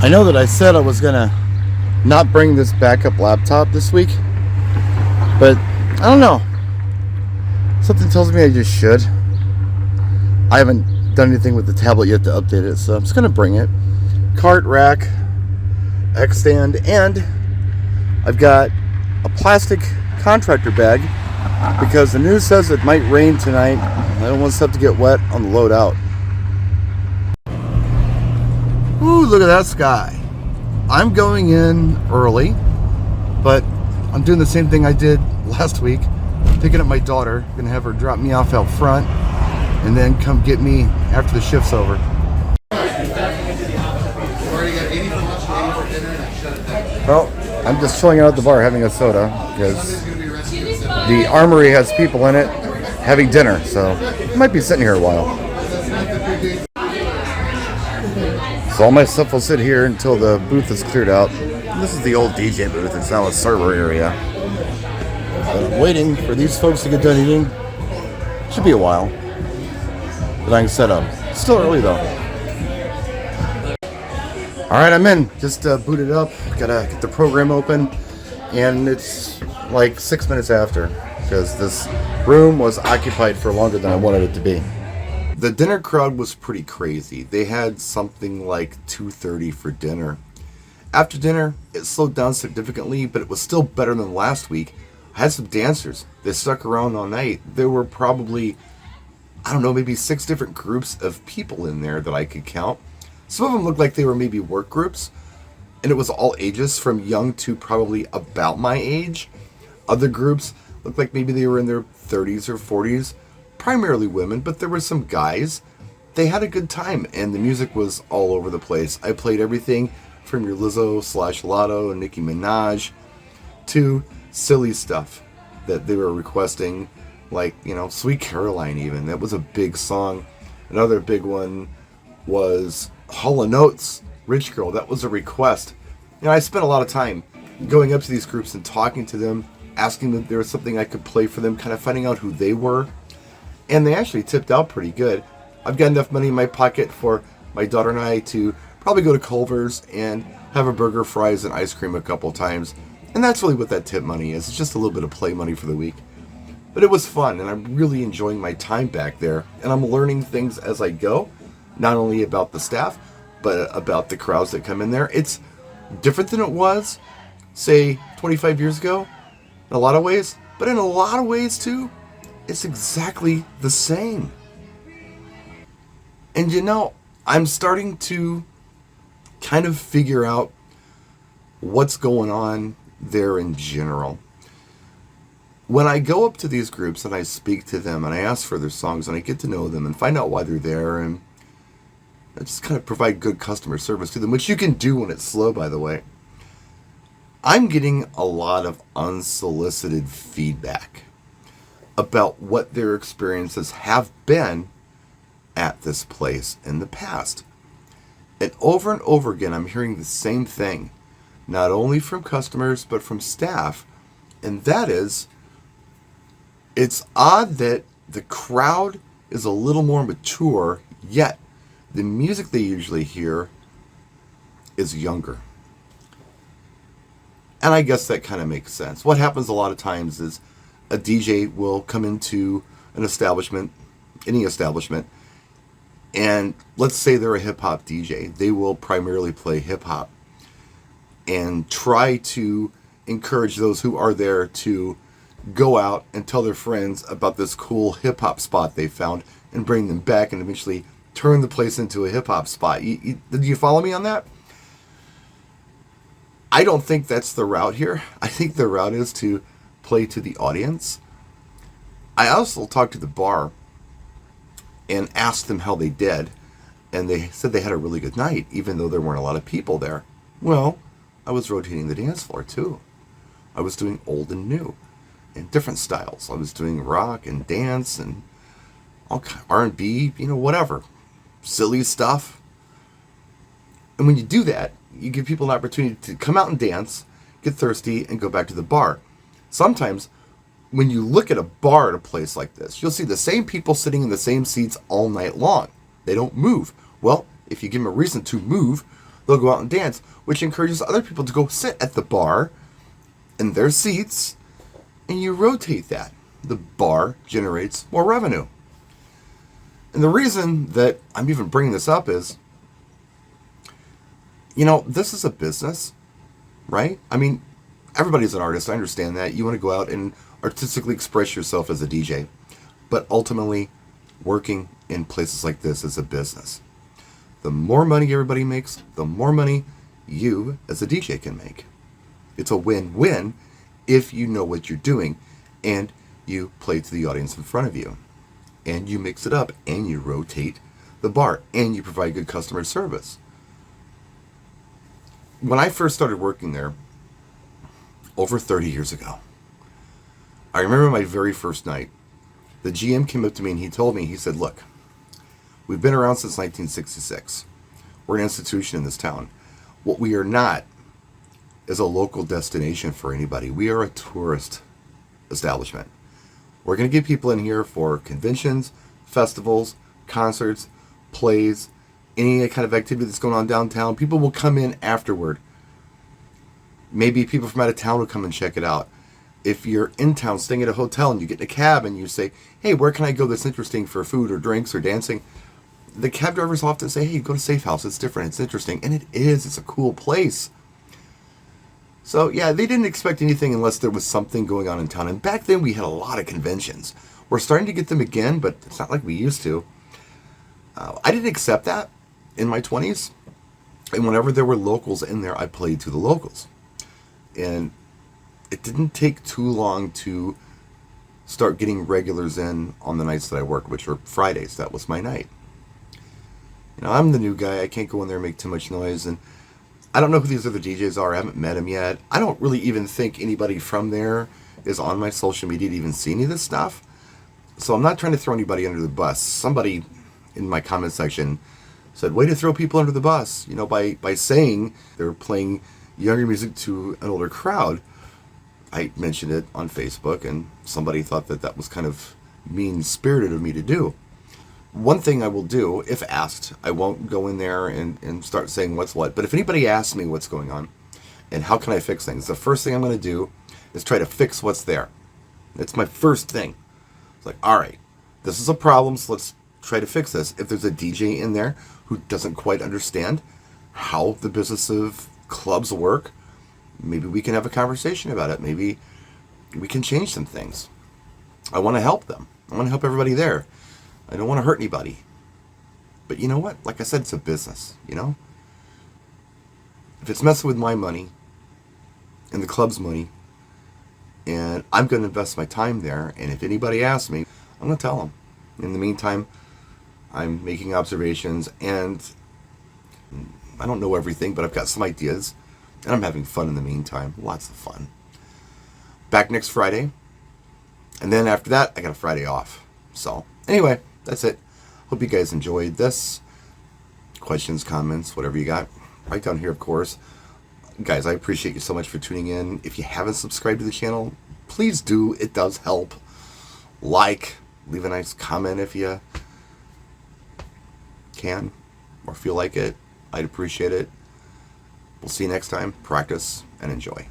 I know that I said I was gonna not bring this backup laptop this week, but I don't know. Something tells me I just should. I haven't done anything with the tablet yet to update it, so I'm just gonna bring it. Cart, rack, X stand, and I've got a plastic contractor bag because the news says it might rain tonight. I don't want stuff to get wet on the load out. Ooh, look at that sky. I'm going in early, but I'm doing the same thing I did last week. Picking up my daughter, gonna have her drop me off out front, and then come get me after the shift's over. Well, I'm just chilling out at the bar having a soda because the Armory has people in it having dinner, so I might be sitting here a while. So all my stuff will sit here until the booth is cleared out. This is the old DJ booth. It's now a server area. So I'm waiting for these folks to get done eating. Should be a while. But I can set up. It's still early though. Alright, I'm in. Just booted up. Gotta get the program open. And it's like 6 minutes after. Because this room was occupied for longer than I wanted it to be. The dinner crowd was pretty crazy. They had something like 2:30 for dinner. After dinner, it slowed down significantly, but it was still better than last week. I had some dancers. They stuck around all night. There were probably, I don't know, maybe 6 different groups of people in there that I could count. Some of them looked like they were maybe work groups, and it was all ages from young to probably about my age. Other groups looked like maybe they were in their 30s or 40s. Primarily women, but there were some guys. They had a good time, and the music was all over the place. I played everything from your Lizzo/Lotto and Nicki Minaj to silly stuff that they were requesting, like, Sweet Caroline even. That was a big song. Another big one was Hall & Oates, Rich Girl. That was a request. I spent a lot of time going up to these groups and talking to them, asking them if there was something I could play for them, kind of finding out who they were. And they actually tipped out pretty good. I've got enough money in my pocket for my daughter and I to probably go to Culver's and have a burger, fries, and ice cream a couple times. And that's really what that tip money is. It's just a little bit of play money for the week. But it was fun, and I'm really enjoying my time back there. And I'm learning things as I go, not only about the staff, but about the crowds that come in there. It's different than it was, say, 25 years ago in a lot of ways. But in a lot of ways, too, it's exactly the same. And I'm starting to kind of figure out what's going on there in general. When I go up to these groups and I speak to them and I ask for their songs and I get to know them and find out why they're there, and I just kind of provide good customer service to them, which you can do when it's slow, by the way. I'm getting a lot of unsolicited feedback about what their experiences have been at this place in the past. And over again, I'm hearing the same thing, not only from customers, but from staff. And that is, it's odd that the crowd is a little more mature, yet the music they usually hear is younger. And I guess that kind of makes sense. What happens a lot of times is a DJ will come into an establishment, any establishment, and let's say they're a hip-hop DJ. They will primarily play hip-hop and try to encourage those who are there to go out and tell their friends about this cool hip-hop spot they found and bring them back and eventually turn the place into a hip-hop spot. Did you follow me on that? I don't think that's the route here. I think the route is to play to the audience. I also talked to the bar and asked them how they did, and they said they had a really good night, even though there weren't a lot of people there. Well, I was rotating the dance floor too. I was doing old and new, in different styles. I was doing rock and dance and all R&B, whatever, silly stuff. And when you do that, you give people an opportunity to come out and dance, get thirsty, and go back to the bar. Sometimes, when you look at a bar at a place like this, you'll see the same people sitting in the same seats all night long. They don't move. Well, if you give them a reason to move, they'll go out and dance, which encourages other people to go sit at the bar in their seats, and you rotate that. The bar generates more revenue. And the reason that I'm even bringing this up is, this is a business, right? I mean, everybody's an artist. I understand that. You want to go out and artistically express yourself as a DJ. But ultimately, working in places like this is a business. The more money everybody makes, the more money you as a DJ can make. It's a win-win if you know what you're doing and you play to the audience in front of you. And you mix it up, and you rotate the bar, and you provide good customer service. When I first started working there, over 30 years ago, I remember my very first night. The GM came up to me and he told me, he said, look, we've been around since 1966. We're an institution in this town. What we are not is a local destination for anybody. We are a tourist establishment. We're going to get people in here for conventions, festivals, concerts, plays, any kind of activity that's going on downtown. People will come in afterward. Maybe people from out of town will come and check it out. If you're in town staying at a hotel and you get in a cab and you say, hey, where can I go that's interesting for food or drinks or dancing? The cab drivers will often say, hey, go to Safe House. It's different. It's interesting. And it is. It's a cool place. So, yeah, they didn't expect anything unless there was something going on in town. And back then, we had a lot of conventions. We're starting to get them again, but it's not like we used to. I didn't accept that in my 20s. And whenever there were locals in there, I played to the locals. And it didn't take too long to start getting regulars in on the nights that I worked, which were Fridays. That was my night. I'm the new guy. I can't go in there and make too much noise. And I don't know who these other DJs are. I haven't met them yet. I don't really even think anybody from there is on my social media to even see any of this stuff. So I'm not trying to throw anybody under the bus. Somebody in my comment section said, way to throw people under the bus, by saying they're playing younger music to an older crowd. I mentioned it on Facebook, and somebody thought that was kind of mean-spirited of me to do. One thing I will do, if asked, I won't go in there and start saying what's what. But if anybody asks me what's going on and how can I fix things, the first thing I'm going to do is try to fix what's there. It's my first thing. It's like, all right, this is a problem, so let's try to fix this. If there's a DJ in there who doesn't quite understand how the business of clubs work, maybe we can have a conversation about it. Maybe we can change some things. I want to help them. I want to help everybody there. I don't want to hurt anybody. But you know what? Like I said, it's a business, If it's messing with my money and the club's money, and I'm going to invest my time there, and if anybody asks me, I'm going to tell them. In the meantime, I'm making observations, and I don't know everything, but I've got some ideas, and I'm having fun in the meantime. Lots of fun. Back next Friday, and then after that, I got a Friday off. So, anyway, that's it. Hope you guys enjoyed this. Questions, comments, whatever you got, right down here, of course. Guys, I appreciate you so much for tuning in. If you haven't subscribed to the channel, please do. It does help. Like, leave a nice comment if you can or feel like it. I'd appreciate it. We'll see you next time. Practice and enjoy.